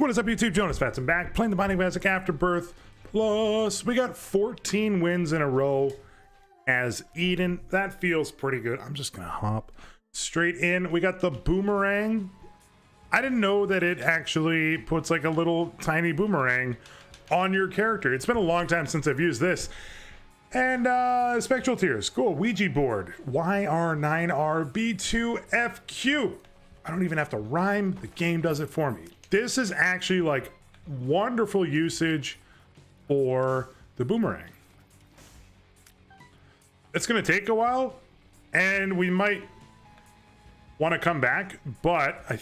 What is up, YouTube? Jonusfatson back, playing the Binding of Isaac Afterbirth. Plus, we got 14 wins in a row as Eden. That feels pretty good. I'm just gonna hop straight in. We got the boomerang. I didn't know that it actually puts like a little tiny boomerang on your character. It's been a long time since I've used this. And Spectral Tears, cool. Ouija board, YR9RB2FQ. I don't even have to rhyme, the game does it for me. This is actually like wonderful usage for the boomerang. It's gonna take a while and we might want to come back, but I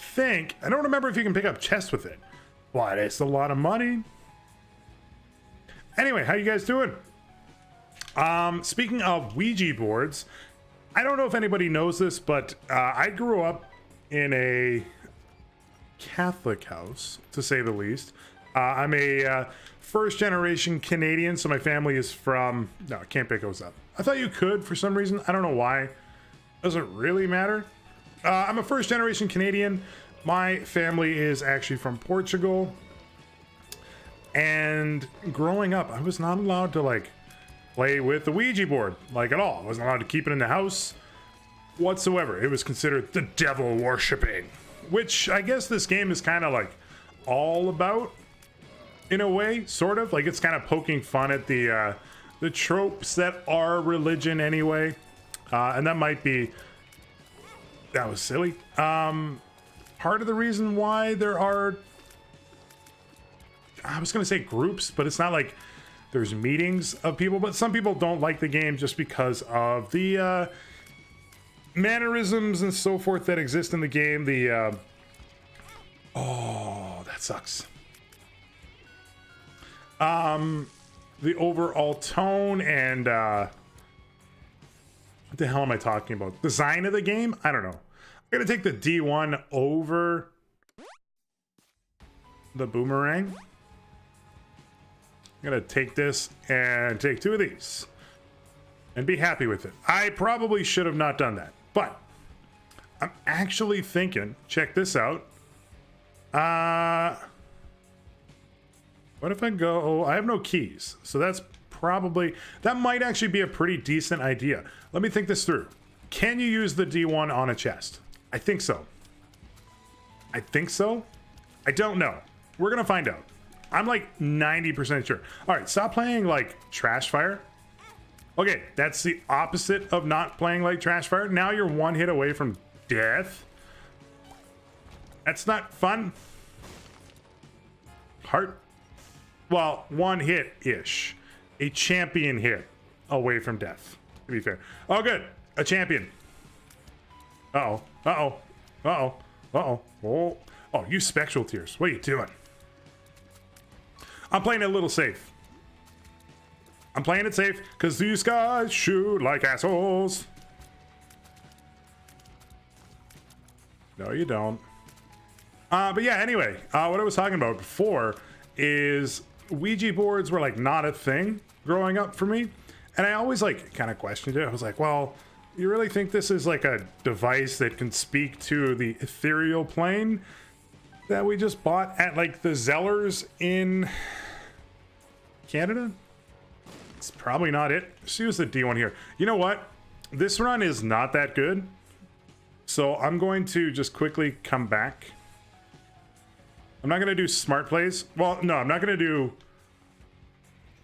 don't remember if you can pick up chests with it, but it's a lot of money. Anyway, how you guys doing? Speaking of Ouija boards, I don't know if anybody knows this, but I grew up in a Catholic house, to say the least. I'm a first generation Canadian, so my family is from, no, I can't pick those up. I thought you could for some reason. I don't know why. Doesn't really matter. I'm a first generation Canadian. My family is actually from Portugal. And growing up, I was not allowed to like play with the Ouija board, like at all. I wasn't allowed to keep it in the house whatsoever. It was considered the devil worshipping, which I guess this game is kind of like all about in a way, sort of. Like it's kind of poking fun at the tropes that are religion anyway. And that might be, that was silly. Part of the reason why there are, I was gonna say groups, but it's not like there's meetings of people, but some people don't like the game just because of the mannerisms and so forth that exist in the game. The oh, that sucks. The overall tone and what the hell am I talking about? Design of the game? I don't know. I'm gonna take the D1 over the boomerang. I'm gonna take this and take two of these and be happy with it. I probably should have not done that, but I'm actually thinking, check this out. What if I go, I have no keys. So that's probably, that might actually be a pretty decent idea. Let me think this through. Can you use the D1 on a chest? I think so. I think so. I don't know. We're gonna find out. I'm like 90% sure. All right, stop playing like Trash Fire. Okay, that's the opposite of not playing like Trash Fire. Now you're one hit away from death. That's not fun. Heart. Well, one hit-ish. A champion hit away from death, to be fair. Oh, good. A champion. Uh-oh. Uh-oh. Uh-oh. Uh-oh. Oh. Oh, you Spectral Tears. What are you doing? I'm playing it a little safe. I'm playing it safe because these guys shoot like assholes. No, you don't. But yeah, anyway, what I was talking about before is Ouija boards were like not a thing growing up for me. And I always like kind of questioned it. I was like, well, you really think this is like a device that can speak to the ethereal plane that we just bought at like the Zellers in Canada? It's probably not it. Let's use the D1 here. You know what? This run is not that good. So I'm going to just quickly come back. I'm not going to do smart plays. Well, no, I'm not going to do...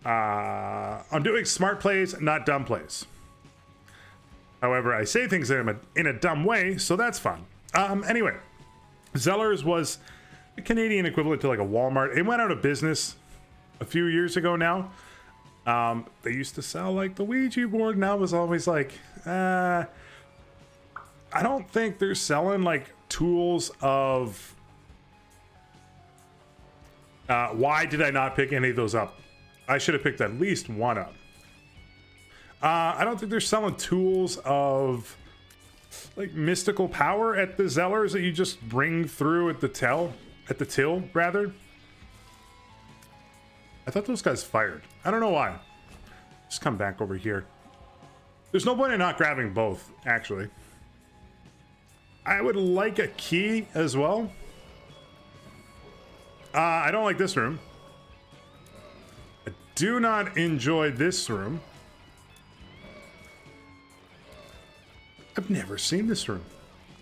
I'm doing smart plays, not dumb plays. However, I say things in a dumb way, so that's fun. Anyway, Zellers was the Canadian equivalent to like a Walmart. It went out of business a few years ago now. They used to sell like the Ouija board, and I was always like, I don't think they're selling like tools of... why did I not pick any of those up? I should have picked at least one up. I don't think they're selling tools of like mystical power at the Zellers that you just bring through at the till rather. I thought those guys fired. I don't know why. Just come back over here. There's no point in not grabbing both, actually. I would like a key as well. I don't like this room. I do not enjoy this room. I've never seen this room.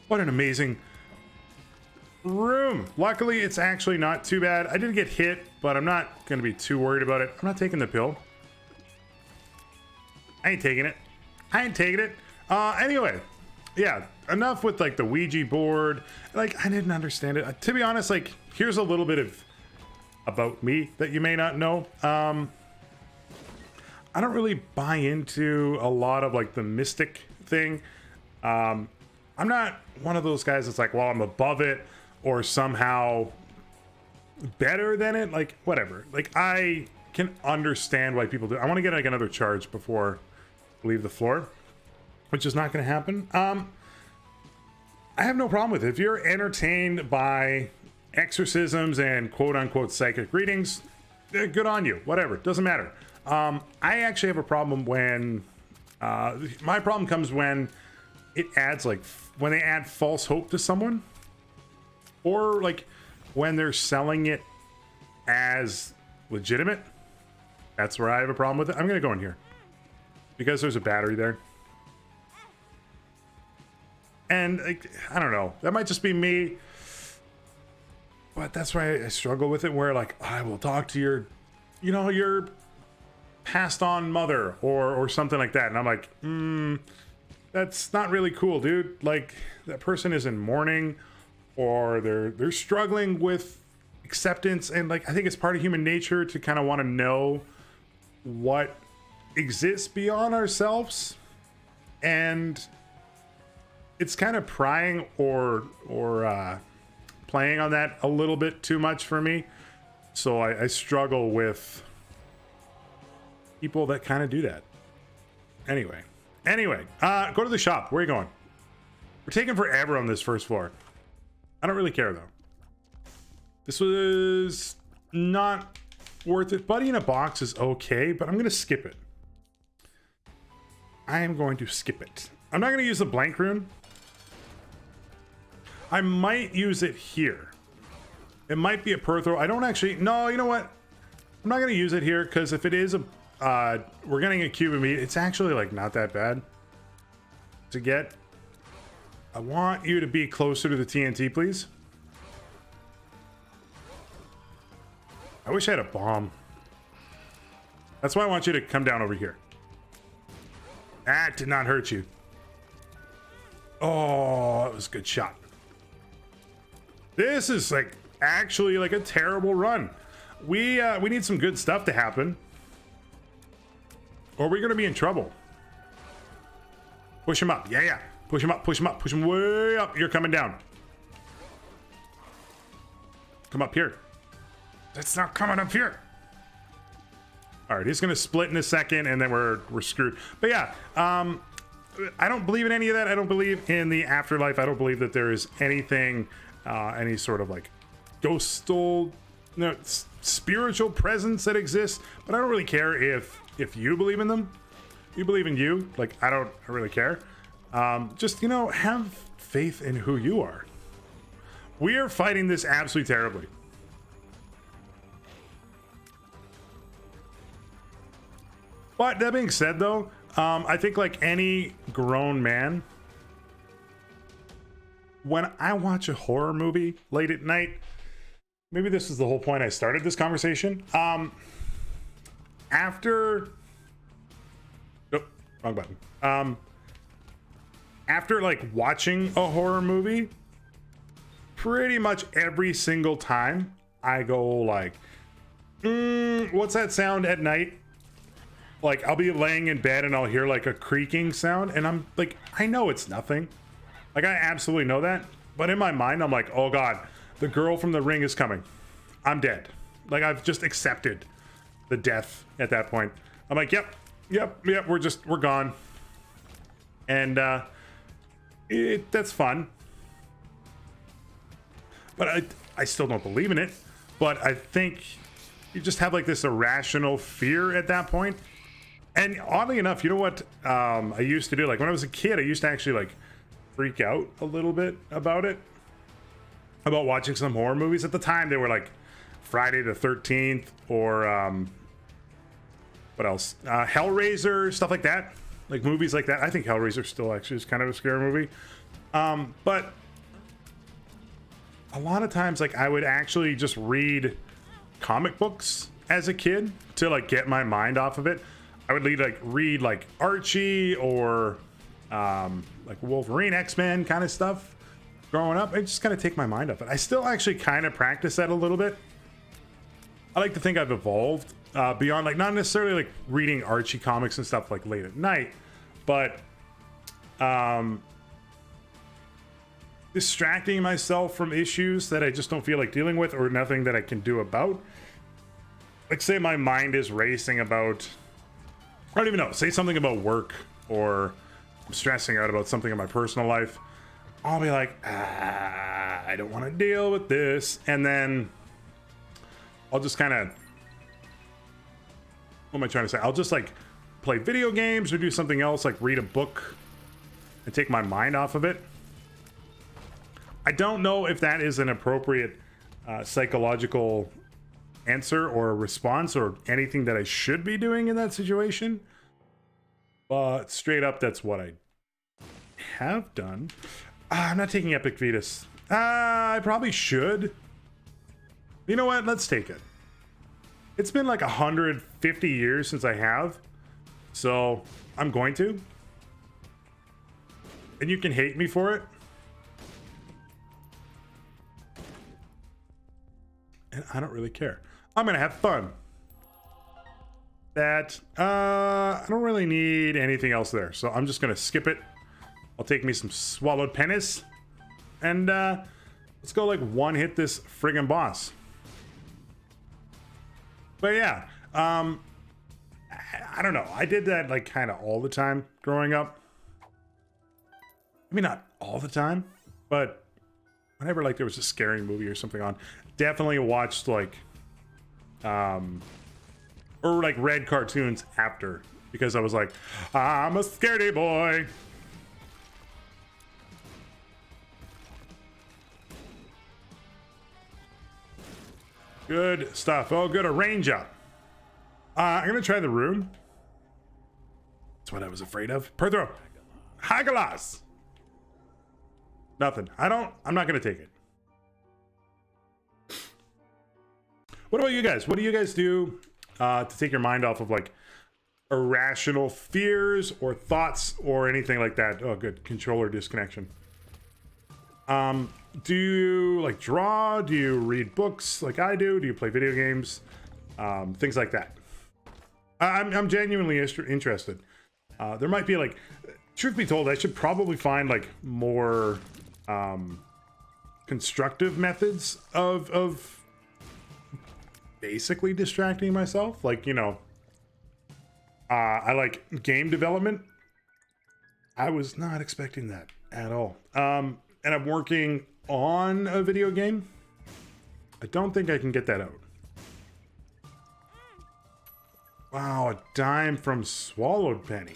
What an amazing room. Luckily, it's actually not too bad. I did get hit, but I'm not going to be too worried about it. I'm not taking the pill. I ain't taking it. I ain't taking it. Anyway, yeah, enough with like the Ouija board. Like, I didn't understand it. To be honest, like, here's a little bit of about me that you may not know. I don't really buy into a lot of like the mystic thing. I'm not one of those guys that's like, well, I'm above it or somehow better than it. Like, whatever. Like, I can understand why people do. I want to get like another charge before I leave the floor, which is not going to happen. I have no problem with it. If you're entertained by exorcisms and quote unquote psychic readings, good on you. Whatever. Doesn't matter. I actually have a problem when my problem comes when it adds like when they add false hope to someone, or like when they're selling it as legitimate. That's where I have a problem with it. I'm gonna go in here because there's a battery there, and like, I don't know, that might just be me, but that's why I struggle with it, where like I will talk to your, you know, your passed on mother or something like that, and I'm like, that's not really cool, dude. Like, that person is in mourning, or they're struggling with acceptance, and like, I think it's part of human nature to kind of want to know what exists beyond ourselves, and it's kind of prying or playing on that a little bit too much for me. So I struggle with people that kind of do that. Anyway, go to the shop. Where are you going? We're taking forever on this first floor. I don't really care though. This was not worth it. Buddy in a box is okay, but I'm going to skip it. I am going to skip it. I'm not going to use the blank rune. I might use it here. It might be a Perthro. I don't actually... No, you know what? I'm not going to use it here, because if it is a... we're getting a cube of meat. It's actually like not that bad to get. I want you to be closer to the TNT, please. I wish I had a bomb. That's why I want you to come down over here. That did not hurt you. Oh, that was a good shot. This is like actually like a terrible run. We need some good stuff to happen, or we're gonna be in trouble. Push him up. Yeah. Push him up, push him up, push him way up. You're coming down. Come up here. That's not coming up here. All right, he's gonna split in a second, and then we're screwed. But yeah, I don't believe in any of that. I don't believe in the afterlife. I don't believe that there is anything, any sort of like ghostal, spiritual presence that exists. But I don't really care if you believe in them. You believe in you. Like, I don't really care. Just, you know, have faith in who you are. We are fighting this absolutely terribly. But that being said, though, I think like any grown man, when I watch a horror movie late at night, maybe this is the whole point I started this conversation. After... Oh, wrong button. After like watching a horror movie, pretty much every single time I go like, what's that sound at night? Like, I'll be laying in bed and I'll hear like a creaking sound, and I'm like, I know it's nothing. Like, I absolutely know that. But in my mind, I'm like, oh God, the girl from The Ring is coming. I'm dead. Like, I've just accepted the death at that point. I'm like, yep, we're gone. And that's fun. But I still don't believe in it. But I think you just have like this irrational fear at that point. And oddly enough, you know what I used to do? Like, when I was a kid, I used to actually like freak out a little bit about it. About watching some horror movies. At the time, they were like Friday the 13th or what else? Hellraiser, stuff like that. Like movies like that. I think Hellraiser still actually is kind of a scary movie. But a lot of times, like, I would actually just read comic books as a kid to like get my mind off of it. I would read like Archie or like Wolverine, X-Men kind of stuff growing up. I just kind of take my mind off it. I still actually kind of practice that a little bit. I like to think I've evolved beyond, like, not necessarily like reading Archie comics and stuff like late at night, but distracting myself from issues that I just don't feel like dealing with or nothing that I can do about. Like, say my mind is racing about, I don't even know, say something about work, or I'm stressing out about something in my personal life. I'll be like, I don't want to deal with this. And then I'll just kind of, what am I trying to say? I'll just like play video games or do something else, like read a book and take my mind off of it. I don't know if that is an appropriate psychological answer or response or anything that I should be doing in that situation. But straight up, that's what I have done. I'm not taking Epic Vetus. I probably should. You know what? Let's take it. It's been like 150 years since I have. So I'm going to. And you can hate me for it. And I don't really care. I'm gonna have fun. That I don't really need anything else there, so I'm just gonna skip it. I'll take me some swallowed pennies, and let's go like one hit this friggin' boss. But yeah, I don't know. I did that like kind of all the time growing up. I mean, not all the time, but whenever like there was a scary movie or something on, definitely watched like or like read cartoons after, because I was like, I'm a scaredy boy. Good stuff. Oh, good, a range up. I'm gonna try the rune. That's what I was afraid of. Perthro. Hagalas. Nothing. I'm not gonna take it. What about you guys? What do you guys do to take your mind off of like irrational fears or thoughts or anything like that? Oh, good. Controller disconnection. Do you like draw? Do you read books like I do? Do you play video games? Things like that. I'm genuinely interested. There might be like, truth be told, I should probably find like more constructive methods of basically distracting myself. Like, you know, I like game development. I was not expecting that at all. And I'm working on a video game. I don't think I can get that out. Wow, a dime from Swallowed Penny.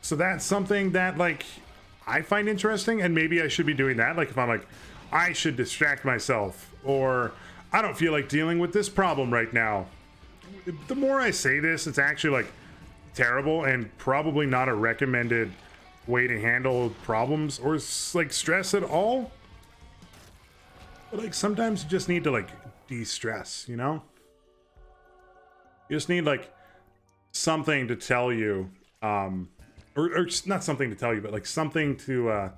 So that's something that like I find interesting, and maybe I should be doing that. Like if I'm like, I should distract myself, or I don't feel like dealing with this problem right now. The more I say this, it's actually like terrible and probably not a recommended way to handle problems or like stress at all. But like sometimes you just need to like de-stress, you know? You just need like something to tell you, or not something to tell you, but like something to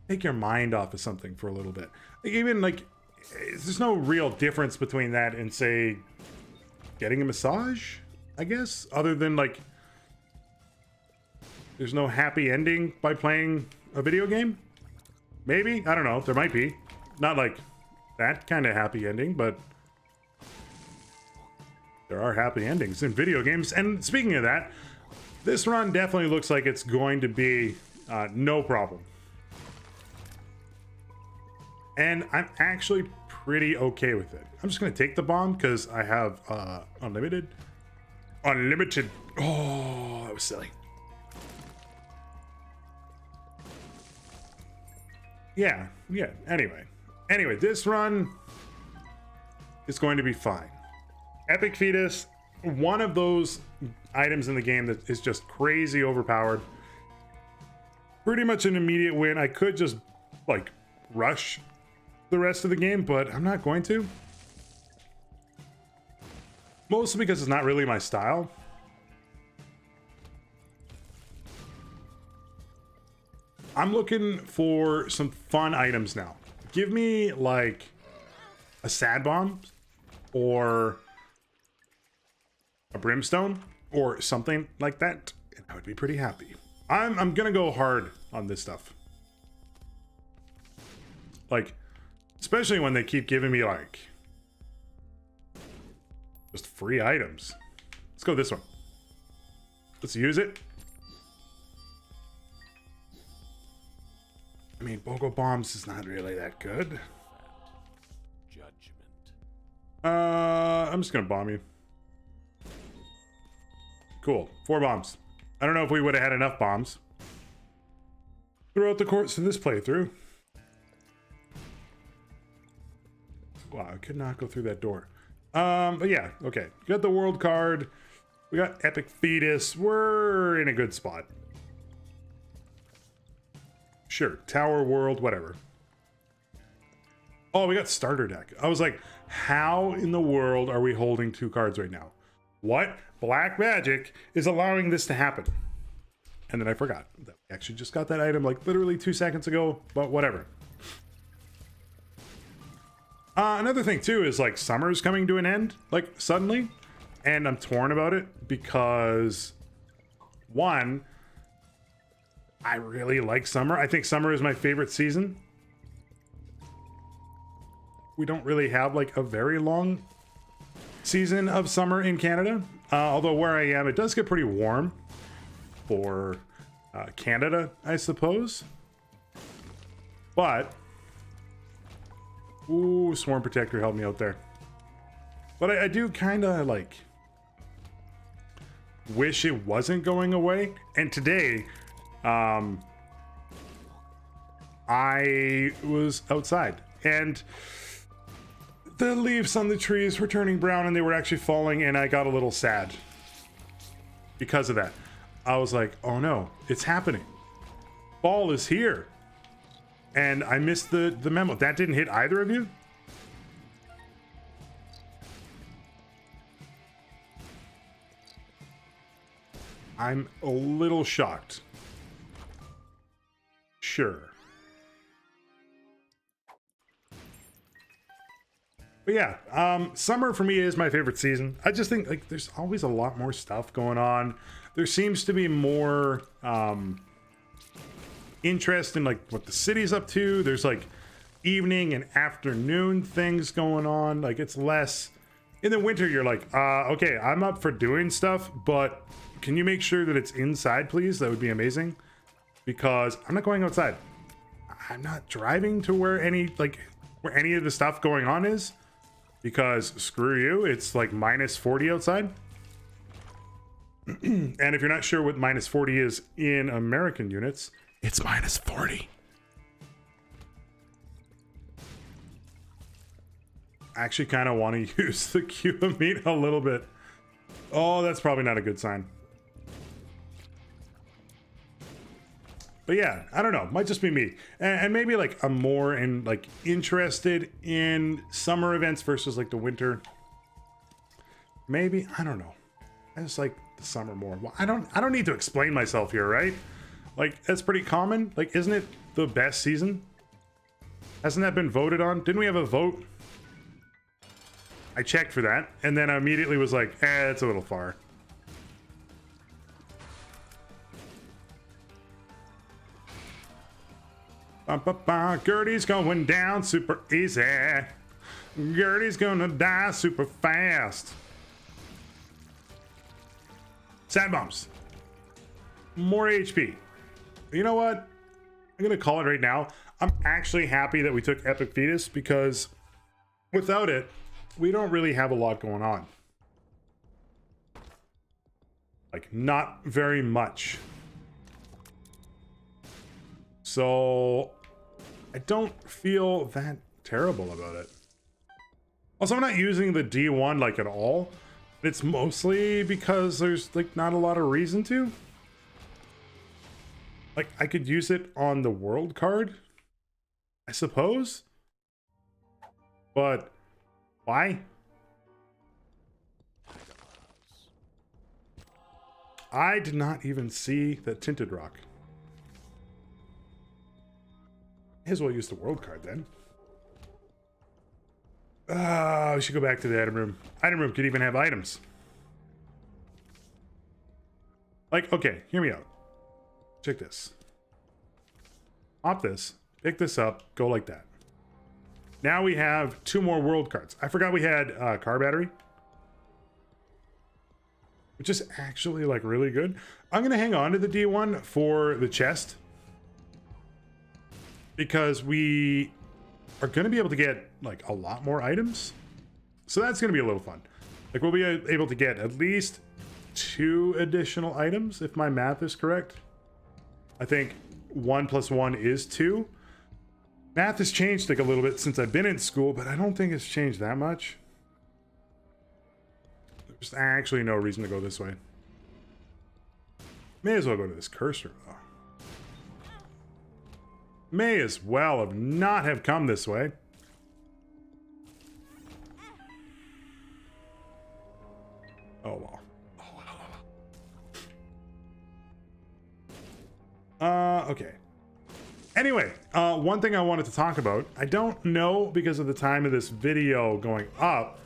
take your mind off of something for a little bit. Like, even like, there's no real difference between that and say getting a massage, I guess, other than like there's no happy ending by playing a video game. Maybe, I don't know, there might be. Not like that kind of happy ending, but there are happy endings in video games. And speaking of that, this run definitely looks like it's going to be no problem. And I'm actually pretty okay with it. I'm just gonna take the bomb because I have unlimited. Unlimited. Oh, that was silly. Yeah. Anyway, this run, is going to be fine. Epic Fetus, one of those items in the game that is just crazy overpowered. Pretty much an immediate win. I could just like rush the rest of the game, but I'm not going to. Mostly because it's not really my style. I'm looking for some fun items now. Give me like a sad bomb or a brimstone or something like that, and I would be pretty happy. I'm gonna go hard on this stuff. Like, especially when they keep giving me like just free items. Let's go this one. Let's use it. I mean, BOGO bombs is not really that good. Judgment. I'm just gonna bomb you. Cool. 4 bombs. I don't know if we would have had enough bombs throughout the course of this playthrough. Wow, I could not go through that door. But yeah, okay. We got the world card. We got Epic Fetus. We're in a good spot. Sure, Tower World, whatever. Oh, we got starter deck. I was like, how in the world are we holding 2 cards right now? What black magic is allowing this to happen? And then I forgot that we actually just got that item like literally 2 seconds ago, but whatever. Another thing too is like summer's coming to an end, like suddenly, and I'm torn about it because one, I really like summer. I think summer is my favorite season. We don't really have like a very long season of summer in Canada. Although where I am, it does get pretty warm for Canada, I suppose. But, ooh, Swarm Protector helped me out there. But I do kind of like wish it wasn't going away. And today, I was outside and the leaves on the trees were turning brown and they were actually falling, and I got a little sad because of that. I was like, oh no, it's happening. Fall is here. And I missed the memo. That didn't hit either of you? I'm a little shocked. Sure. But yeah, summer for me is my favorite season. I just think like there's always a lot more stuff going on. There seems to be more interest in like what the city's up to. There's like evening and afternoon things going on. Like it's less in the winter. You're like, okay, I'm up for doing stuff, but can you make sure that it's inside, please? That would be amazing, because I'm not going outside. I'm not driving to where any of the stuff going on is, because screw you, it's like -40 outside. And if you're not sure what -40 is in American units, it's -40. I actually kind of want to use the Cuba meat a little bit. Oh, that's probably not a good sign. But yeah, I don't know. Might just be me. And maybe like I'm more interested in summer events versus like the winter. Maybe, I don't know. I just like the summer more. Well, I don't need to explain myself here, right? Like that's pretty common. Like, isn't it the best season? Hasn't that been voted on? Didn't we have a vote? I checked for that and then I immediately was like, it's a little far. Gertie's going down super easy. Gertie's gonna die super fast. Sad bombs. More HP. You know what? I'm gonna call it right now. I'm actually happy that we took Epic Fetus, because without it, we don't really have a lot going on. Like, not very much. So I don't feel that terrible about it. Also, I'm not using the D1 like at all. It's mostly because there's like not a lot of reason to. Like, I could use it on the world card, I suppose. But why? I did not even see that Tinted Rock. May as well use the world card then. We should go back to the item room. Item room could even have items. Like, okay, hear me out. Check this. Pop this, pick this up, go like that. Now we have 2 more world cards. I forgot we had car battery, which is actually like really good. I'm gonna hang on to the D1 for the chest because we are gonna be able to get like a lot more items. So that's gonna be a little fun. Like we'll be able to get at least 2 additional items if my math is correct. I think 1 + 1 is 2. Math has changed like a little bit since I've been in school, but I don't think it's changed that much. There's actually no reason to go this way. May as well go to this cursor though. May as well have not have come this way. Oh well. Okay. Anyway, one thing I wanted to talk about, I don't know because of the time of this video going up,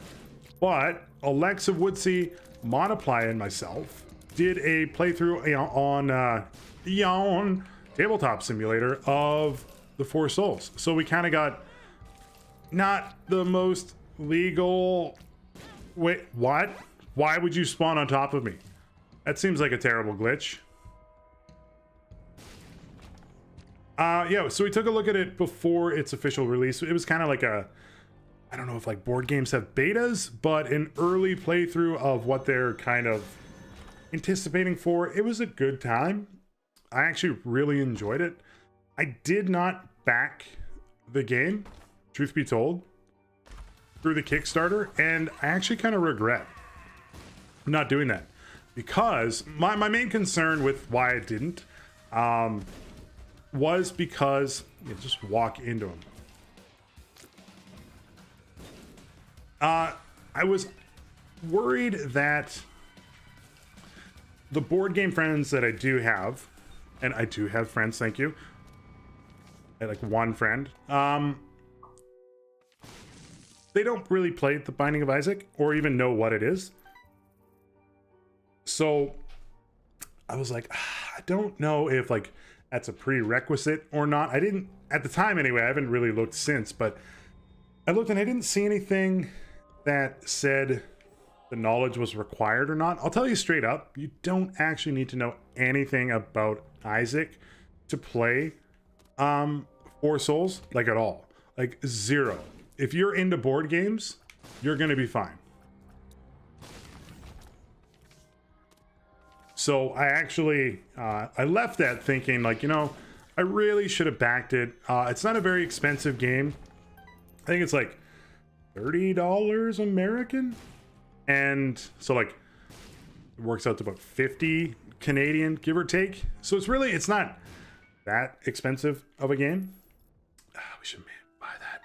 but Alexa Woodsey, Monoply, and myself did a playthrough on Tabletop Simulator of the Four Souls. So we kind of got not the most legal... Wait, what? Why would you spawn on top of me? That seems like a terrible glitch. Yeah, so we took a look at it before its official release. It was kind of like a, I don't know if like board games have betas, but an early playthrough of what they're kind of anticipating for. It was a good time. I actually really enjoyed it. I did not back the game, truth be told, through the Kickstarter, and I actually kind of regret not doing that because my main concern with why I didn't was because you just walk into them. I was worried that the board game friends that I do have, and I do have friends, thank you. I like one friend. They don't really play The Binding of Isaac or even know what it is. So I was like, I don't know if like that's a prerequisite or not. I didn't, at the time anyway, I haven't really looked since, but I looked and I didn't see anything that said the knowledge was required or not. I'll tell you straight up, you don't actually need to know anything about Isaac to play Four Souls, like at all. Like 0. If you're into board games, you're gonna be fine. So I actually, I left that thinking like, you know, I really should have backed it. It's not a very expensive game. I think it's like $30 American. And so like, it works out to about 50 Canadian, give or take. So it's really, it's not that expensive of a game. We should buy that.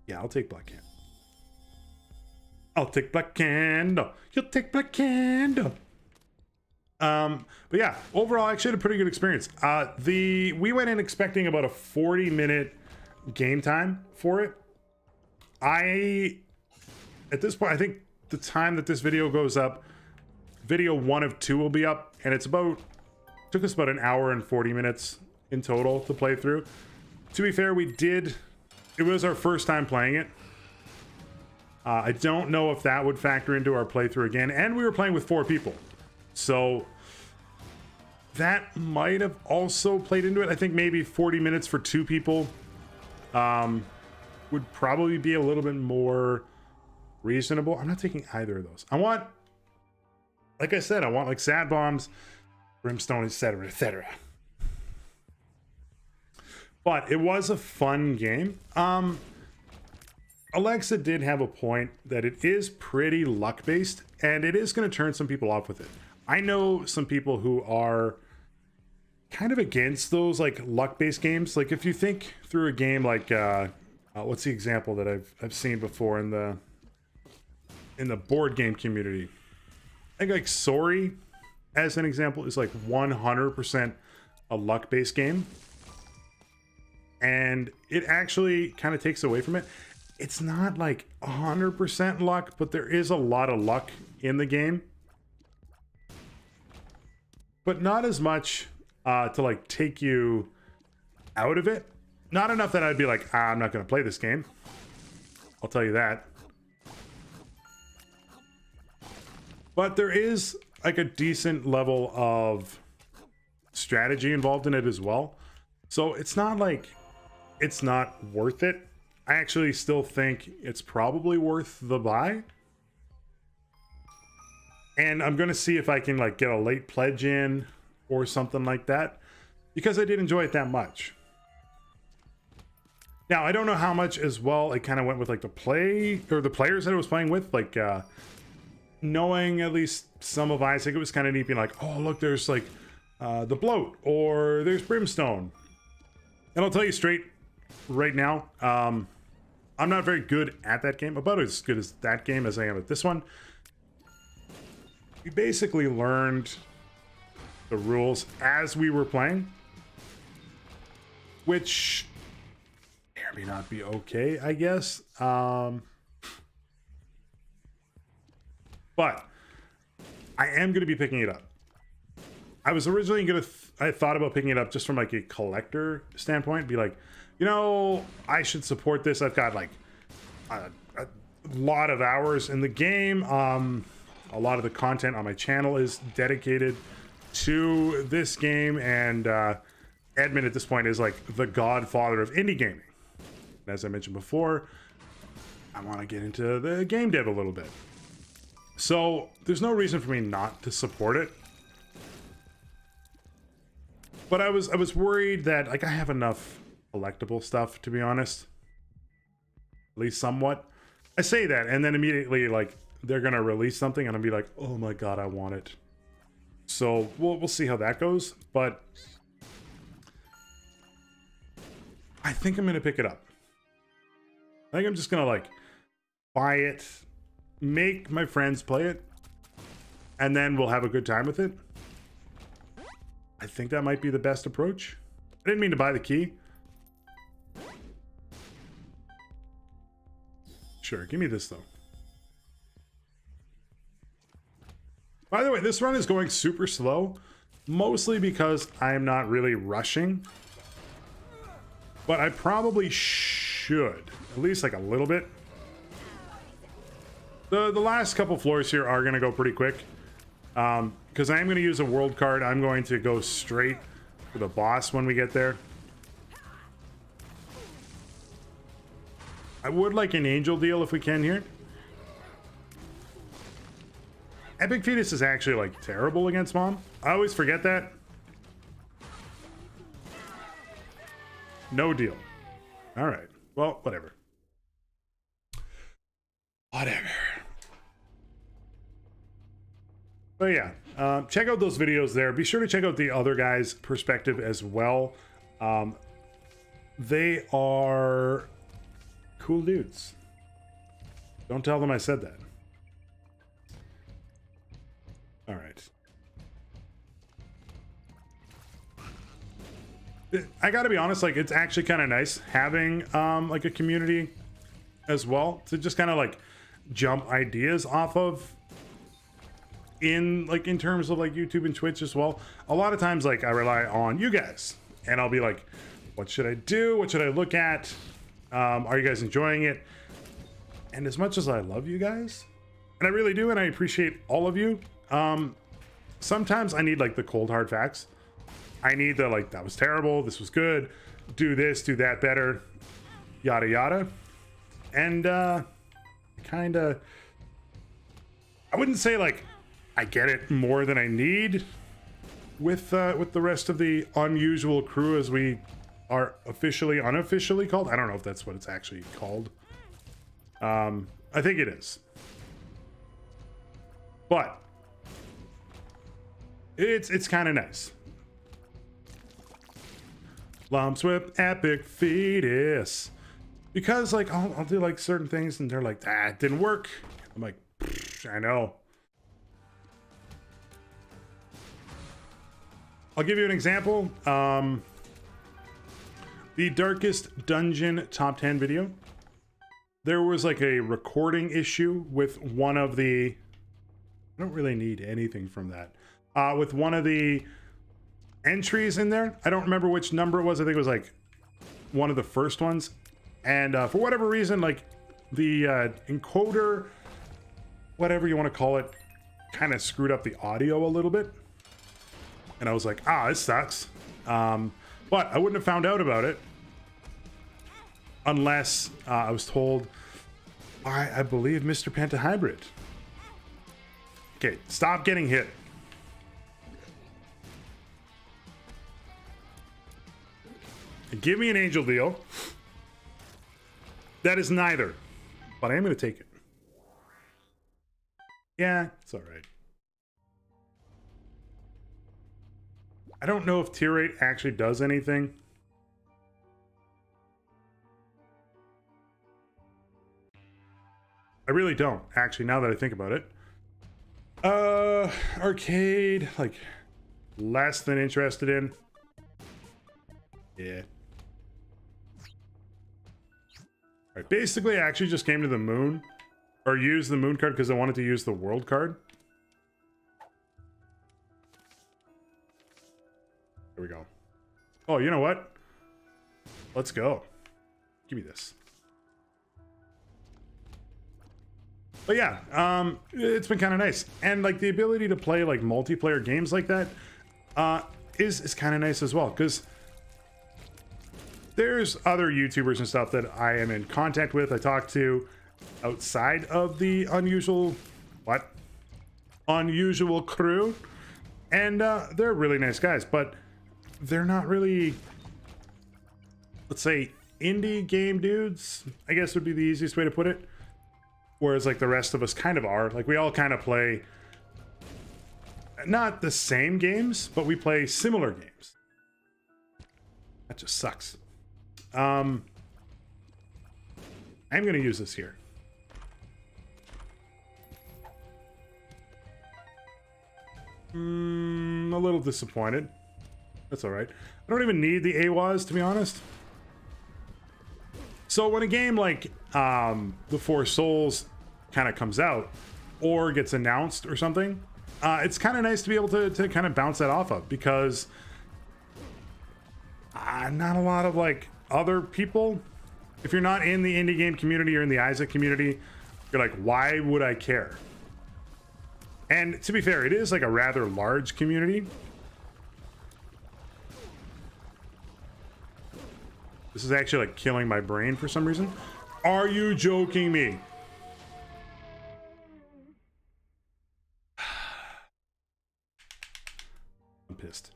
Yeah, I'll take Black Candle. I'll take Black Candle. You'll take Black Candle. But yeah, overall, I actually had a pretty good experience. We went in expecting about a 40-minute game time for it. At this point, I think the time that this video goes up, video 1 of 2 will be up, and took us about an hour and 40 minutes in total to play through. To be fair, it was our first time playing it. I don't know if that would factor into our playthrough again, and we were playing with 4 people. So that might have also played into it. I think maybe 40 minutes for 2 people would probably be a little bit more reasonable. I'm not taking either of those. I want, like I said, I want like sad bombs, brimstone, etc., etc. but it was a fun game. Alexa did have a point that it is pretty luck based, and it is going to turn some people off with it. I know some people who are kind of against those like luck based games. Like if you think through a game like what's the example that I've seen before in the board game community? I think like Sorry, as an example, is like 100% a luck based game, and it actually kind of takes away from it. It's not like 100% luck, but there is a lot of luck in the game, but not as much to like take you out of it. Not enough that I'd be like, I'm not going to play this game. I'll tell you that. But there is like a decent level of strategy involved in it as well. So it's not like it's not worth it. I actually still think it's probably worth the buy. And I'm going to see if I can like get a late pledge in or something like that, because I did enjoy it that much. Now, I don't know how much as well it kind of went with like the players that I was playing with, like knowing at least some of Isaac, it was kind of neat being like, oh, look, there's like the bloat, or there's brimstone. And I'll tell you straight right now, I'm not very good at that game, about as good as that game as I am at this one. We basically learned the rules as we were playing, which may or may not be okay, I guess. But I am going to be picking it up. I was originally going to, I thought about picking it up just from like a collector standpoint, be like, you know, I should support this. I've got like a lot of hours in the game. A lot of the content on my channel is dedicated to this game, and Edmund at this point is like the godfather of indie gaming. And as I mentioned before, I want to get into the game dev a little bit. So there's no reason for me not to support it. But I was worried that like I have enough collectible stuff, to be honest. At least somewhat. I say that, and then immediately like they're gonna release something and I'll be like, oh my god, I want it. So we'll see how that goes, but I think I'm gonna pick it up. I think I'm just gonna like buy it, make my friends play it, and then we'll have a good time with it. I think that might be the best approach. I didn't mean to buy the key. Sure, give me this though. By the way, this run is going super slow, mostly because I'm not really rushing. But I probably should, at least like a little bit. The last couple floors here are going to go pretty quick. Because I am going to use a world card. I'm going to go straight for the boss when we get there. I would like an angel deal if we can here. Epic Fetus is actually like terrible against Mom. I always forget that. No deal. All right. Well, whatever. Whatever. But yeah, check out those videos there. Be sure to check out the other guys' perspective as well. They are cool dudes. Don't tell them I said that. All right. I gotta be honest, like it's actually kind of nice having like a community as well to just kind of like jump ideas off of in terms of like YouTube and Twitch as well. A lot of times like I rely on you guys and I'll be like, what should I do? What should I look at? Are you guys enjoying it? And as much as I love you guys, and I really do, and I appreciate all of you, sometimes I need like the cold hard facts. I need the like, that was terrible, this was good, do this, do that better, yada yada. And kinda, I wouldn't say like I get it more than I need with the rest of the unusual crew as we are officially, unofficially called. I don't know if that's what it's actually called. I think it is. But it's kind of nice. Lumps with epic fetus. Because like I'll do like certain things and they're like, ah, it didn't work. I'm like, I know. I'll give you an example. The Darkest Dungeon top 10 video. There was like a recording issue with one of the, I don't really need anything from that. With one of the entries in there. I don't remember which number it was. I think it was like one of the first ones. And for whatever reason, like the encoder, whatever you want to call it, kind of screwed up the audio a little bit. And I was like, ah, this sucks. But I wouldn't have found out about it unless I was told by, I believe, Mr. Pentahybrid. Okay, stop getting hit. Give me an angel deal. That is neither, but I am going to take it. Yeah, it's all right. I don't know if tier 8 actually does anything. I really don't, actually, now that I think about it. Arcade, like, less than interested in. Yeah. Alright, basically, I actually just came to the moon, or used the moon card because I wanted to use the world card. There we go. Oh, you know what? Let's go. Give me this. But yeah, it's been kind of nice. And like the ability to play like multiplayer games like that is kind of nice as well. Because there's other YouTubers and stuff that I am in contact with. I talk to outside of the unusual crew. And they're really nice guys. But they're not really, let's say, indie game dudes, I guess would be the easiest way to put it. Whereas like the rest of us kind of are. Like we all kind of play not the same games, but we play similar games. That just sucks. I'm going to use this here. A little disappointed. That's all right. I don't even need the AWAs, to be honest. So when a game like The Four Souls kind of comes out or gets announced or something, it's kind of nice to be able to kind of bounce that off of, because not a lot of like other people, if you're not in the indie game community or in the Isaac community, you're like, why would I care? And to be fair, it is like a rather large community. This is actually like killing my brain for some reason. Are you joking me? I'm pissed.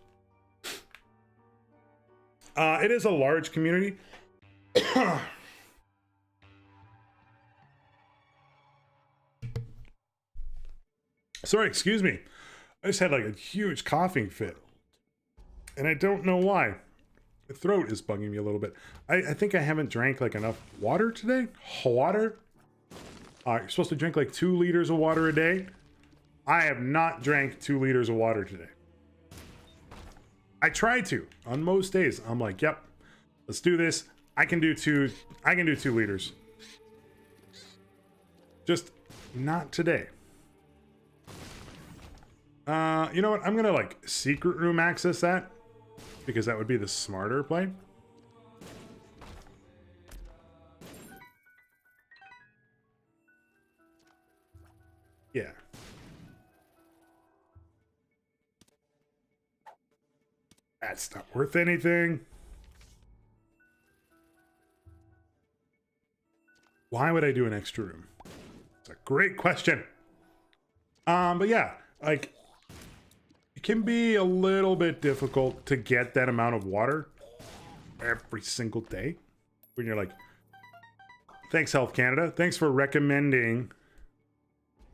It is a large community. Sorry, excuse me. I just had like a huge coughing fit. And I don't know why. My throat is bugging me a little bit. I think I haven't drank like enough water today. Water? You're supposed to drink like 2 liters of water a day. I have not drank 2 liters of water today. I try to on most days. I'm like, yep, let's do this. I can do 2 liters. Just not today. You know what? I'm gonna like secret room access that, because that would be the smarter play. Yeah. That's not worth anything. Why would I do an extra room? It's a great question. But yeah, like, it can be a little bit difficult to get that amount of water. every single day. When you're like, thanks, Health Canada. Thanks for recommending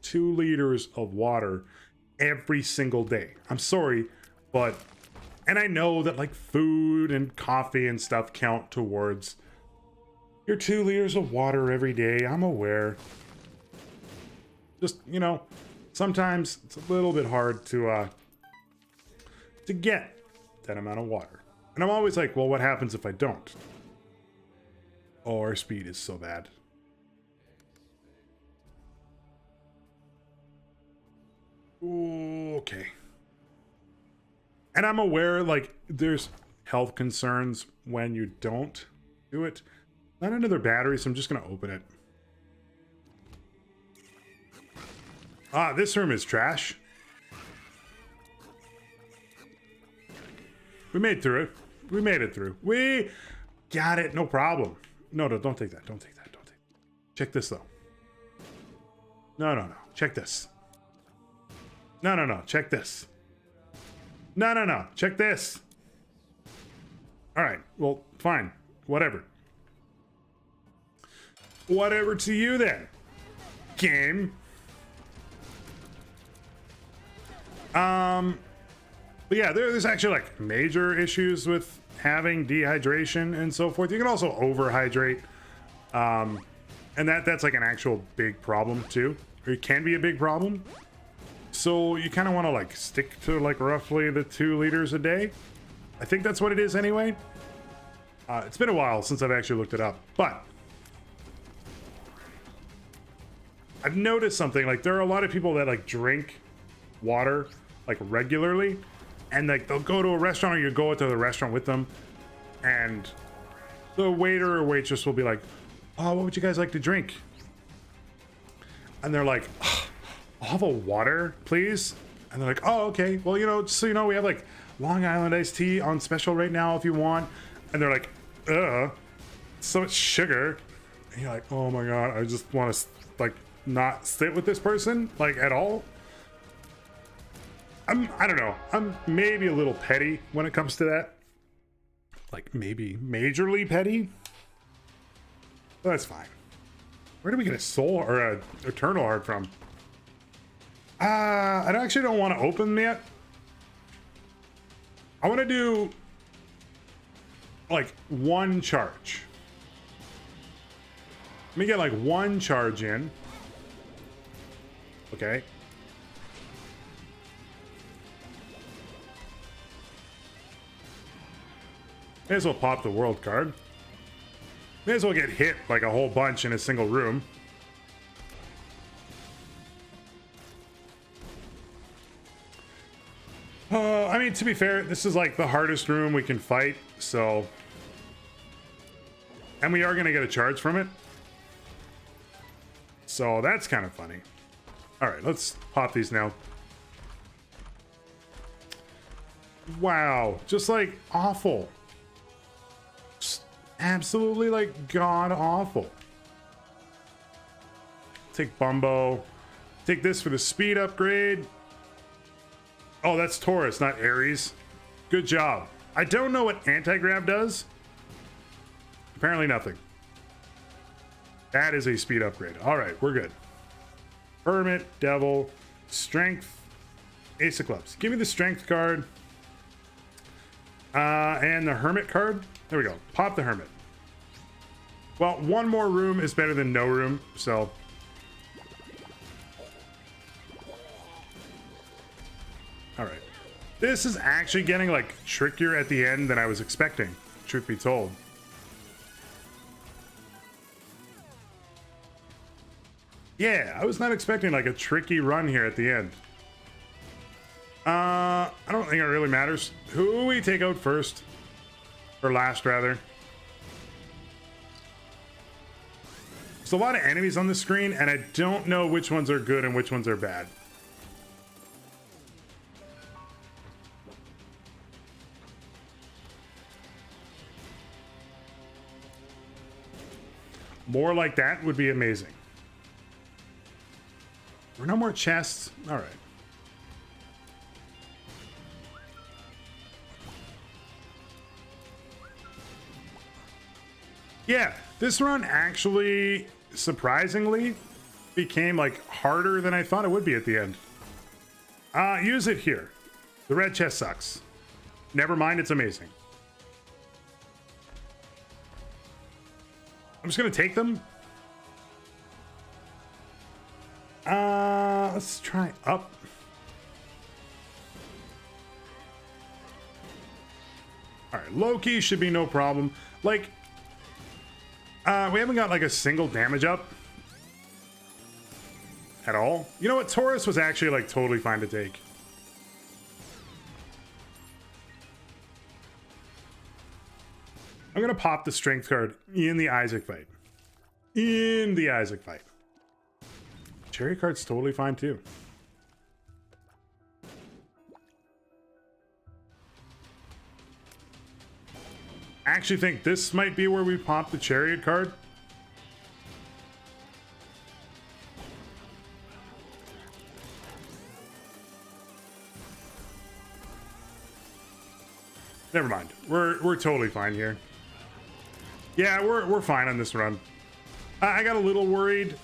2 liters of water every single day. I'm sorry, but, and I know that like food and coffee and stuff count towards your 2 liters of water every day. I'm aware. Just, you know, sometimes it's a little bit hard to get that amount of water. And I'm always like, well, what happens if I don't? Oh, our speed is so bad. Ooh, okay. And I'm aware, like, there's health concerns when you don't do it. Not another battery, so I'm just going to open it. Ah, this room is trash. We made through it. We made it through. We got it. No problem. No, don't take that. Don't take that. Don't take that. Check this, though. No. Check this. No. Check this. No. Check this. All right. Well, fine. Whatever. Whatever to you, then. Game. But yeah, there's actually like major issues with having dehydration and so forth. You can also overhydrate. And that's like an actual big problem too. Or it can be a big problem. So you kind of want to like stick to like roughly the 2 liters a day. I think that's what it is anyway. It's been a while since I've actually looked it up, but I've noticed something. Like there are a lot of people that like drink water like regularly, and like they'll go to a restaurant or you go to the restaurant with them, and the waiter or waitress will be like, oh, what would you guys like to drink? And they're like, oh, I'll have a water, please. And they're like, oh, okay. Well, you know, just so you know, we have like Long Island iced tea on special right now if you want. And they're like, so much sugar. And you're like, oh my God, I just want to like not sit with this person like at all. I don't know. I'm maybe a little petty when it comes to that. Like maybe majorly petty. But that's fine. Where do we get a soul or a eternal heart from? I actually don't want to open them yet. I want to do like 1 charge. Let me get like 1 charge in. Okay. May as well pop the world card. May as well get hit like a whole bunch in a single room. I mean, to be fair, this is like the hardest room we can fight, so... And we are going to get a charge from it. So that's kind of funny. Alright, let's pop these now. Wow, just like awful. Just absolutely like god awful. Take Bumbo. Take this for the speed upgrade. Oh, that's Taurus, not Aries. Good job. I don't know what anti-grav does. Apparently nothing. That is a speed upgrade. All right, we're good. Hermit, Devil, Strength, Ace of Clubs. Give me the Strength card. And the Hermit card. There we go. Pop the Hermit. Well, 1 more room is better than no room, so... Alright. This is actually getting, like, trickier at the end than I was expecting, truth be told. Yeah, I was not expecting, like, a tricky run here at the end. I don't think it really matters who we take out first. Or last, rather. There's a lot of enemies on the screen, and I don't know which ones are good and which ones are bad. More like that would be amazing. There are no more chests. All right. Yeah, this run actually, surprisingly, became like harder than I thought it would be at the end. Use it here. The red chest sucks. Never mind, it's amazing. I'm just gonna take them. Let's try up. All right, Loki should be no problem. Like, we haven't got like a single damage up at all. You know what? Taurus was actually like totally fine to take. I'm gonna pop the strength card in the Isaac fight. In the Isaac fight. Cherry card's totally fine too. I actually think this might be where we pop the Chariot card. Never mind. We're totally fine here. Yeah, we're fine on this run. I got a little worried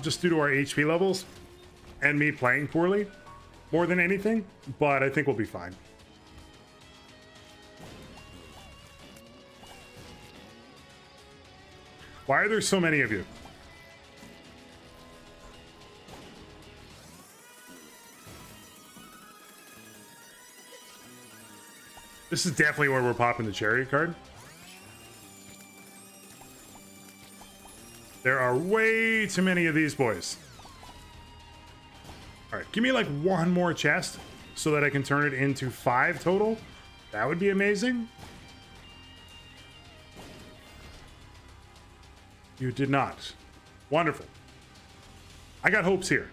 just due to our HP levels and me playing poorly more than anything, but I think we'll be fine. Why are there so many of you? This is definitely where we're popping the Chariot card. There are way too many of these boys. All right, give me like one more chest so that I can turn it into 5 total. That would be amazing. You did not. Wonderful. I got hopes here.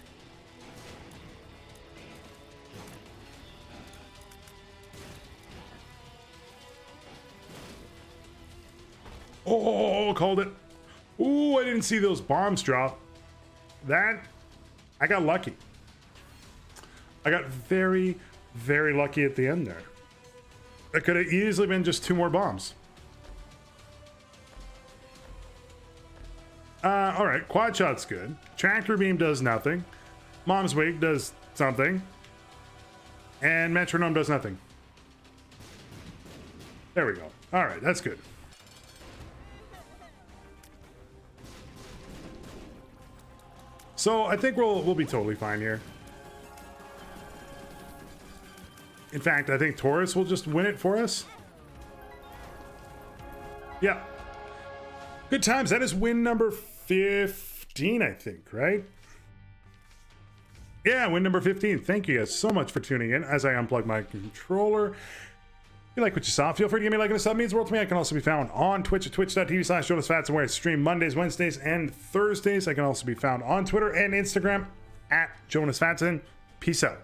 Oh, called it. Ooh, I didn't see those bombs drop. I got lucky. I got very, very lucky at the end there. It could have easily been just 2 more bombs. All right, quad shot's good. Tractor beam does nothing. Mom's wig does something. And metronome does nothing. There we go. All right, that's good. So I think we'll be totally fine here. In fact, I think Taurus will just win it for us. Yeah. Good times. That is win number 15, I think, right? Yeah, win number 15. Thank you guys so much for tuning in as I unplug my controller. If you like what you saw, feel free to give me a like and a sub. It means the world to me. I can also be found on Twitch at twitch.tv/Jonusfatson, where I stream Mondays, Wednesdays, and Thursdays. I can also be found on Twitter and Instagram at Jonusfatson. Peace out.